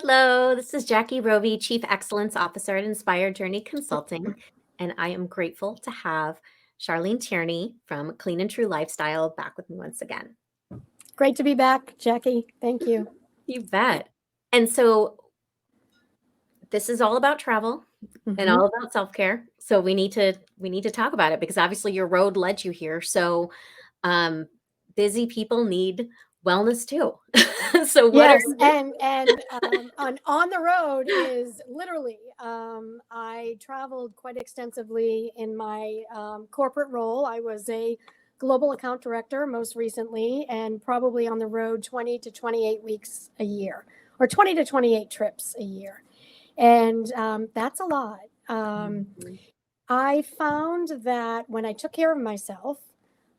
Hello, this is Jackie Roby, Chief Excellence Officer at Inspired Journey Consulting, and I am grateful to have Charlene Tierney from Clean and True Lifestyle back with me once again. Great to be back, Jackie. Thank you. You bet. And so this is all about travel and all about self-care. So we need to talk about it because obviously your road led you here. So busy people need wellness too. So what are Yes, and on the road is literally. I traveled quite extensively in my corporate role. I was a global account director most recently, and probably on the road 20 to 28 weeks a year, or 20 to 28 trips a year, and that's a lot. I found that when I took care of myself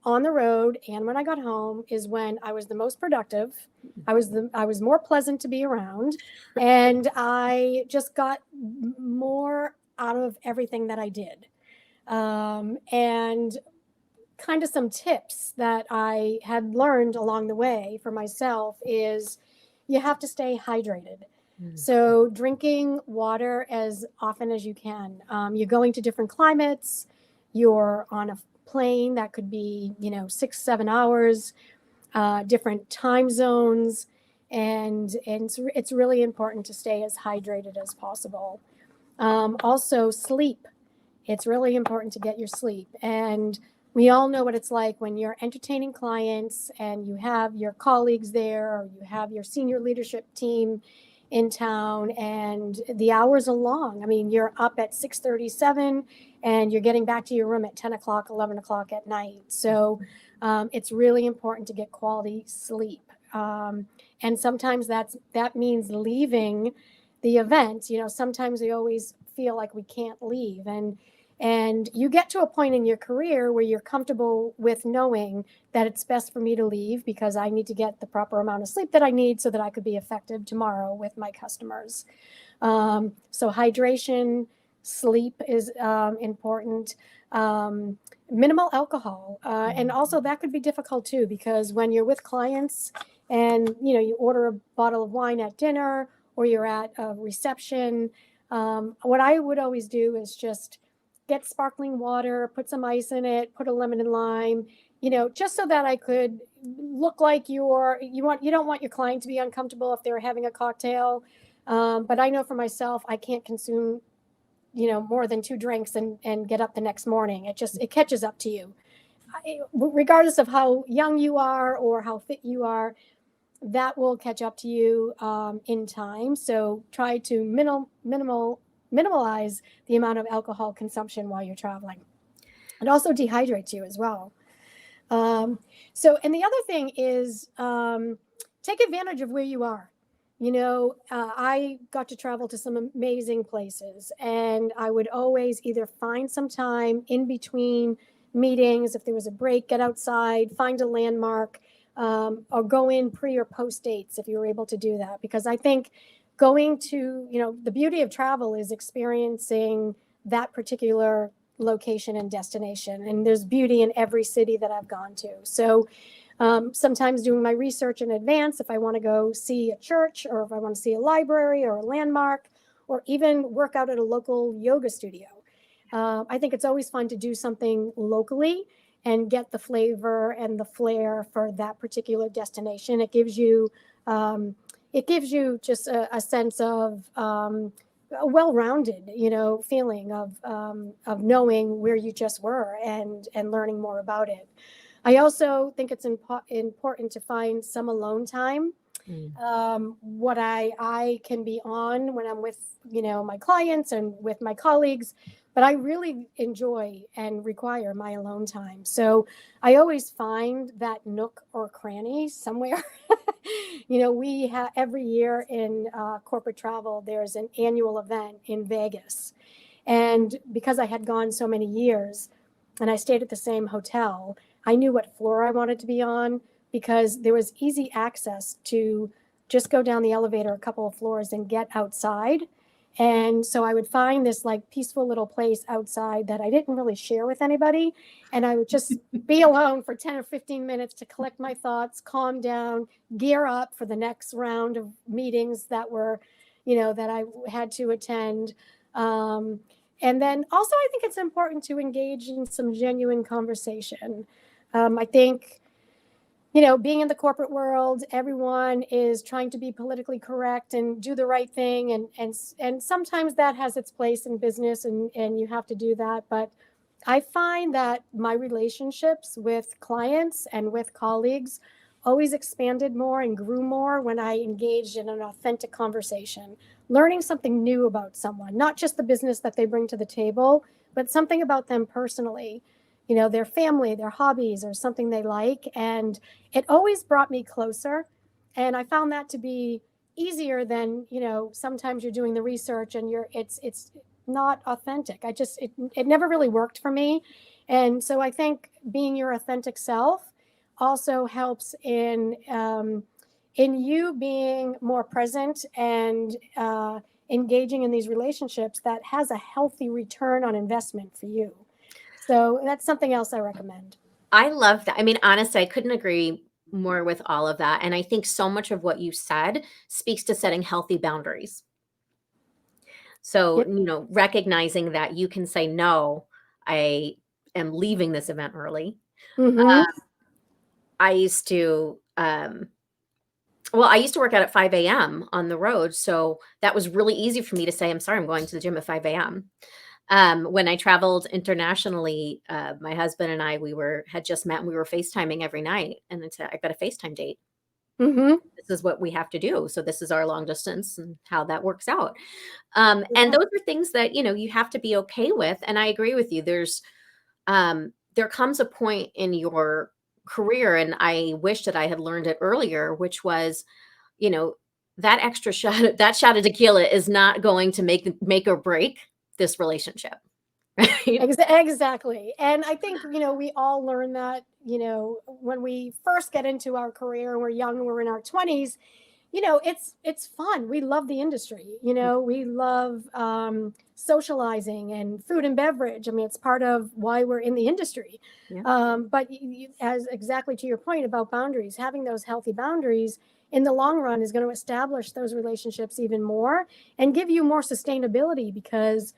on the road and when I got home is when I was the most productive. I was more pleasant to be around, and I just got more out of everything that I did. And kind of some tips that I had learned along the way for myself is you have to stay hydrated. So drinking water as often as you can. You're going to different climates. You're on a plane that could be 6-7 hours, different time zones, and it's really important to stay as hydrated as possible. Also, sleep. It's really important to get your sleep. And we all know what it's like when you're entertaining clients and you have your colleagues there, or you have your senior leadership team in town, and the hours are long. I mean, you're up at 6:37 and you're getting back to your room at 10 o'clock, 11 o'clock at night. So it's really important to get quality sleep. And sometimes that means leaving the event. Sometimes we always feel like we can't leave. And you get to a point in your career where you're comfortable with knowing that it's best for me to leave because I need to get the proper amount of sleep that I need so that I could be effective tomorrow with my customers. So hydration, sleep is important. Minimal alcohol. And also that could be difficult too, because when you're with clients and you order a bottle of wine at dinner or you're at a reception, what I would always do is just get sparkling water, put some ice in it, put a lemon and lime, just so that I could look like you don't want your client to be uncomfortable if they're having a cocktail. But I know for myself, I can't consume, more than 2 drinks and get up the next morning. It catches up to you. Regardless of how young you are or how fit you are, that will catch up to you in time. So try to minimalize the amount of alcohol consumption while you're traveling. It also dehydrates you as well. And the other thing is take advantage of where you are. I got to travel to some amazing places, and I would always either find some time in between meetings. If there was a break, get outside, find a landmark, or go in pre or post dates if you were able to do that. Because I think going to, the beauty of travel is experiencing that particular location and destination. And there's beauty in every city that I've gone to. So sometimes doing my research in advance, if I want to go see a church, or if I want to see a library or a landmark, or even work out at a local yoga studio. I think it's always fun to do something locally and get the flavor and the flair for that particular destination. It gives you just a sense of a well-rounded, feeling of knowing where you just were and learning more about it. I also think it's important to find some alone time. What I can be on when I'm with, my clients and with my colleagues, but I really enjoy and require my alone time. So I always find that nook or cranny somewhere. We have every year in corporate travel, there's an annual event in Vegas. And because I had gone so many years and I stayed at the same hotel, I knew what floor I wanted to be on because there was easy access to just go down the elevator a couple of floors and get outside And so I would find this like peaceful little place outside that I didn't really share with anybody. And I would just be alone for 10 or 15 minutes to collect my thoughts, calm down, gear up for the next round of meetings that were, that I had to attend. And then also, I think it's important to engage in some genuine conversation. I think, being in the corporate world, everyone is trying to be politically correct and do the right thing. And sometimes that has its place in business and you have to do that. But I find that my relationships with clients and with colleagues always expanded more and grew more when I engaged in an authentic conversation, learning something new about someone, not just the business that they bring to the table, but something about them personally, their family, their hobbies, or something they like. And it always brought me closer. And I found that to be easier than, sometimes you're doing the research and it's not authentic. It never really worked for me. And so I think being your authentic self also helps in you being more present and engaging in these relationships that has a healthy return on investment for you. So that's something else I recommend. I love that. I mean, honestly, I couldn't agree more with all of that. And I think so much of what you said speaks to setting healthy boundaries. So, Yep. recognizing that you can say, no, I am leaving this event early. Mm-hmm. I used to, I used to work out at 5 a.m. on the road. So that was really easy for me to say, I'm sorry, I'm going to the gym at 5 a.m. When I traveled internationally, my husband and I, had just met and we were FaceTiming every night. And I said, I've got a FaceTime date. Mm-hmm. This is what we have to do. So this is our long distance and how that works out. And Yeah. those are things that, you have to be okay with. And I agree with you. There comes a point in your career, and I wish that I had learned it earlier, which was, you know, that extra shot, that shot of tequila is not going to make or break this relationship. Right. Exactly. And I think, we all learn that, when we first get into our career and we're young and we're in our 20s, it's fun. We love the industry. We love socializing and food and beverage. I mean, it's part of why we're in the industry. Yeah. But as exactly to your point about boundaries, having those healthy boundaries in the long run is going to establish those relationships even more and give you more sustainability because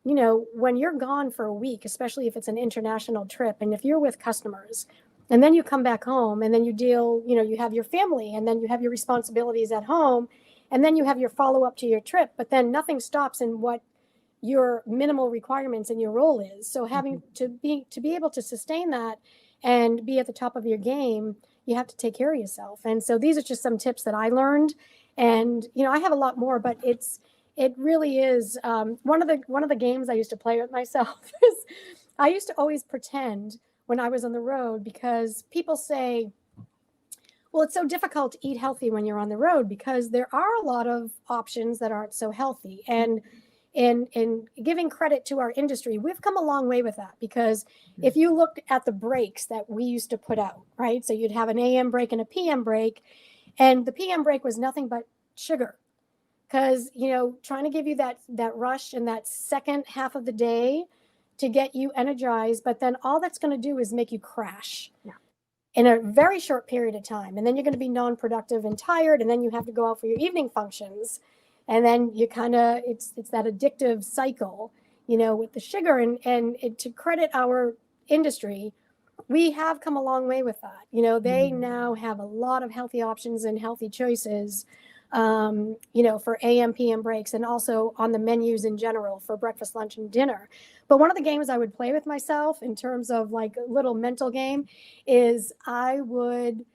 when you're gone for a week, especially if it's an international trip, and if you're with customers, and then you come back home and then you deal, you have your family and then you have your responsibilities at home, and then you have your follow up to your trip, but then nothing stops in what your minimal requirements in your role is. So having to be able to sustain that and be at the top of your game, you have to take care of yourself. And so these are just some tips that I learned. And I have a lot more, but it really is one of the games I used to play with myself is I used to always pretend when I was on the road because people say, well, it's so difficult to eat healthy when you're on the road because there are a lot of options that aren't so healthy. And in giving credit to our industry, we've come a long way with that because if you look at the breaks that we used to put out, right? So you'd have an AM break and a PM break, and the PM break was nothing but sugar because trying to give you that rush in that second half of the day to get you energized, but then all that's going to do is make you crash in a very short period of time, and then you're going to be non-productive and tired, and then you have to go out for your evening functions, and then you kind of it's that addictive cycle with the sugar. And to credit our industry, we have come a long way with that. They now have a lot of healthy options and healthy choices, for AM, PM breaks, and also on the menus in general for breakfast, lunch, and dinner. But one of the games I would play with myself in terms of like a little mental game is I would,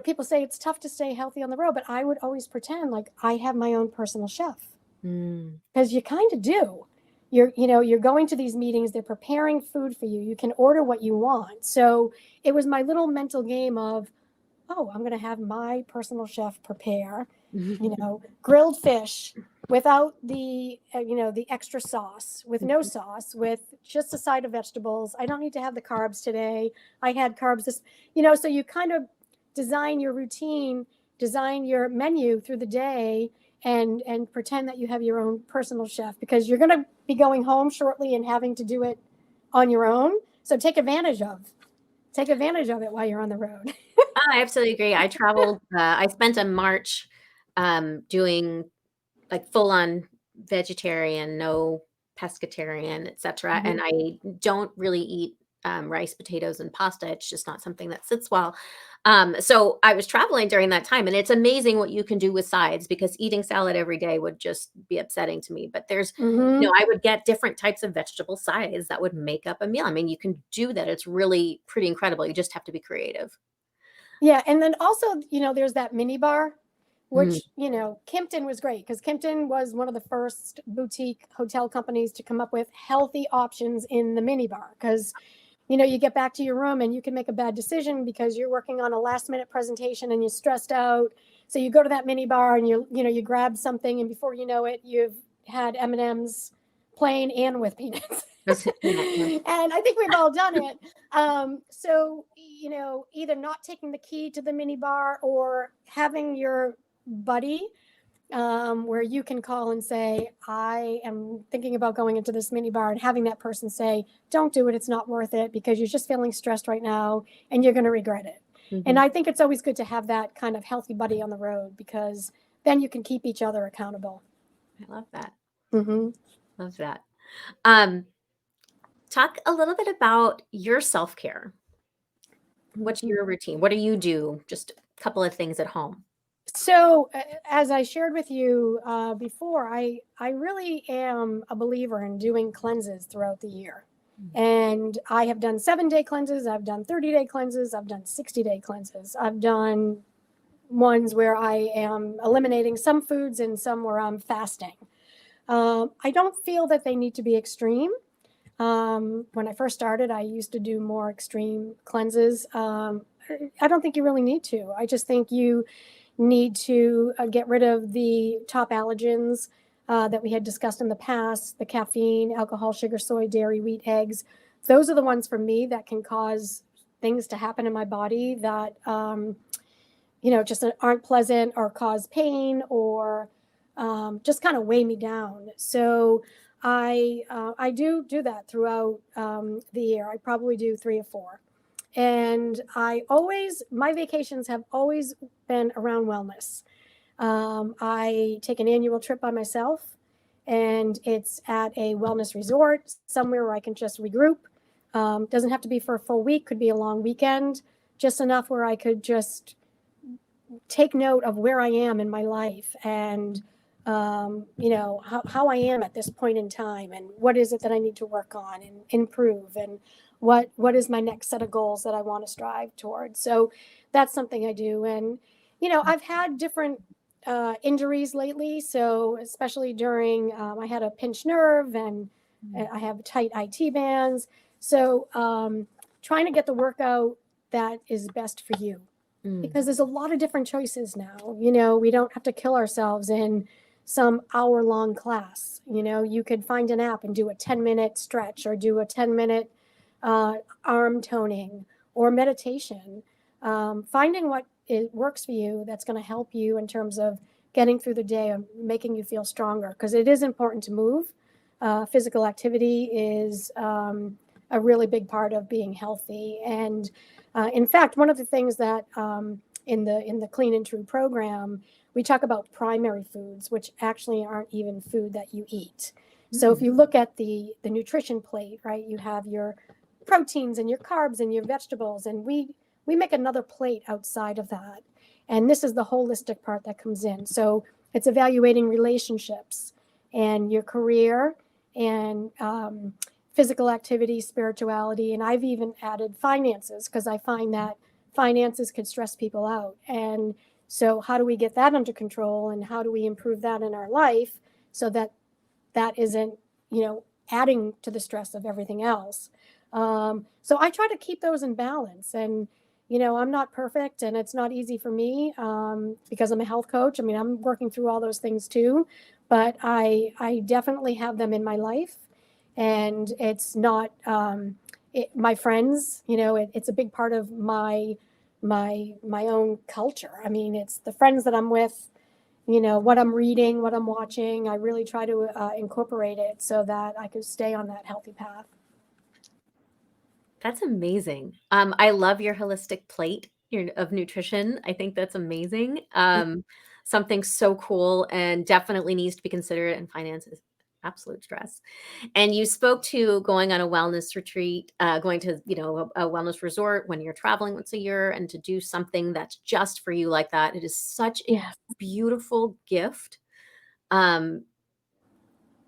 people say it's tough to stay healthy on the road, but I would always pretend like I have my own personal chef because you kind of do. You're going to these meetings, they're preparing food for you. You can order what you want. So it was my little mental game of, oh, I'm going to have my personal chef prepare, grilled fish without the extra sauce, with no sauce, with just a side of vegetables. I don't need to have the carbs today. I had carbs so you kind of design your routine, design your menu through the day, and pretend that you have your own personal chef, because you're going to be going home shortly and having to do it on your own. So take advantage of it while you're on the road. I absolutely agree. I traveled, I spent a March doing like full on vegetarian, no pescatarian, etc. And Mhm. I don't really eat rice, potatoes, and pasta. It's just not something that sits well. So I was traveling during that time, and it's amazing what you can do with sides, because eating salad every day would just be upsetting to me. But there's, Mhm. I would get different types of vegetable sides that would make up a meal. I mean, you can do that. It's really pretty incredible. You just have to be creative. Yeah, and then also, there's that mini bar, Mm, which, Kimpton was great because Kimpton was one of the first boutique hotel companies to come up with healthy options in the mini bar. Because, you get back to your room and you can make a bad decision because you're working on a last minute presentation and you're stressed out. So you go to that mini bar and you grab something, and before you know it, you've had M&Ms plain and with peanuts. those peanut, yeah. And I think we've all done it. So, either not taking the key to the mini bar or having your buddy, where you can call and say, I am thinking about going into this mini bar, and having that person say, don't do it. It's not worth it because you're just feeling stressed right now and you're going to regret it. And Mhm. I think it's always good to have that kind of healthy buddy on the road, because then you can keep each other accountable. I love that. Mm-hmm. Love that. Um, Talk a little bit about your self-care. What's Mm-hmm. your routine? What do you do? Just a couple of things at home. So, as I shared with you before, I really am a believer in doing cleanses throughout the year. And I have done 7-day cleanses, I've done 30-day cleanses, I've done 60-day cleanses. I've done ones where I am eliminating some foods and some where I'm fasting. I don't feel that they need to be extreme. When I first started, I used to do more extreme cleanses. I don't think you really need to. I just think you need to get rid of the top allergens that we had discussed in the past: the caffeine, alcohol, sugar, soy, dairy, wheat, eggs. Those are the ones for me that can cause things to happen in my body that, just aren't pleasant or cause pain or just kind of weigh me down. So I do that throughout the year. I probably do 3 or 4. And my vacations have always been around wellness. I take an annual trip by myself, and it's at a wellness resort, somewhere where I can just regroup. Doesn't have to be for a full week, could be a long weekend, just enough where I could just take note of where I am in my life, and how I am at this point in time, and what is it that I need to work on and improve, and what is my next set of goals that I want to strive towards. So that's something I do. And I've had different injuries lately, so especially during I had a pinched nerve, and I have tight IT bands. So trying to get the workout that is best for you, Mm. because there's a lot of different choices now. We don't have to kill ourselves in some hour-long class. You could find an app and do a 10-minute stretch, or do a 10-minute arm toning or meditation. Finding what works for you, that's going to help you in terms of getting through the day and making you feel stronger, because it is important to move. Physical activity is a really big part of being healthy. And in fact, one of the things that in the Clean and True program, we talk about primary foods, which actually aren't even food that you eat. So if Mm. you look at the nutrition plate, right, you have your proteins and your carbs and your vegetables, and we make another plate outside of that. And this is the holistic part that comes in. So it's evaluating relationships and your career, and physical activity, spirituality, and I've even added finances, because I find that finances could stress people out. And so how do we get that under control, and how do we improve that in our life so that that isn't, adding to the stress of everything else? So I try to keep those in balance. And, I'm not perfect, and it's not easy for me because I'm a health coach. I mean, I'm working through all those things too, but I definitely have them in my life. And it's not my friends, it's a big part of my own culture. I mean, it's the friends that I'm with, what I'm reading, what I'm watching. I really try to incorporate it so that I could stay on that healthy path. That's amazing. I love your holistic plate of nutrition. I think that's amazing. Something so cool and definitely needs to be considered, and finance is absolute stress. And you spoke to going on a wellness retreat, going to, a wellness resort when you're traveling once a year, and to do something that's just for you like that. It is such a Yes. beautiful gift. Um,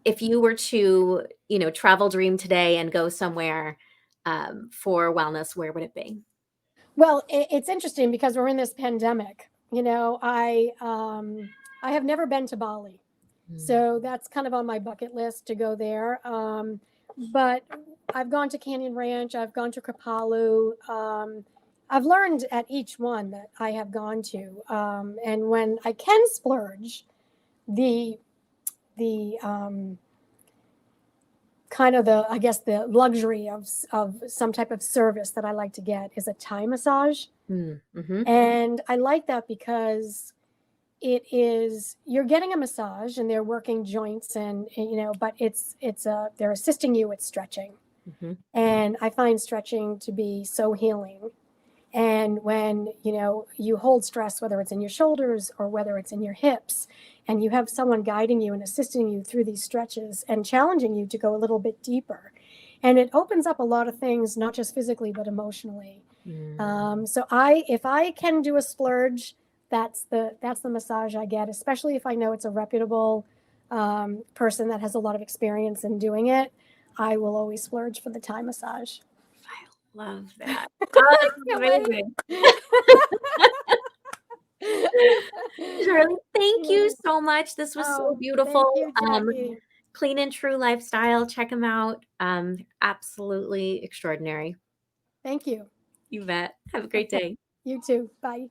if you were to, travel dream today and go somewhere for wellness, where would it be? Well, it's interesting because we're in this pandemic. I have never been to Bali, Mm. so that's kind of on my bucket list to go there. But I've gone to Canyon Ranch. I've gone to Kripalu. I've learned at each one that I have gone to, and when I can splurge, the kind of I guess the luxury of some type of service that I like to get is a Thai massage. Mm, mhm, And I like that because you're getting a massage and they're working joints but they're assisting you with stretching. mhm. And I find stretching to be so healing. And when, you hold stress, whether it's in your shoulders or whether it's in your hips, and you have someone guiding you and assisting you through these stretches and challenging you to go a little bit deeper. And it opens up a lot of things, not just physically, but emotionally. Mm. If I can do a splurge, that's the massage I get, especially if I know it's a reputable person that has a lot of experience in doing it. I will always splurge for the Thai massage. I love that. Oh, that's Can't amazing. wait. Charlie, thank you so much. This was so Oh, thank beautiful. you, Jackie. Clean and True Lifestyle, check them out. Absolutely extraordinary. Thank you. You bet. Have a great Okay. day. You too. Bye.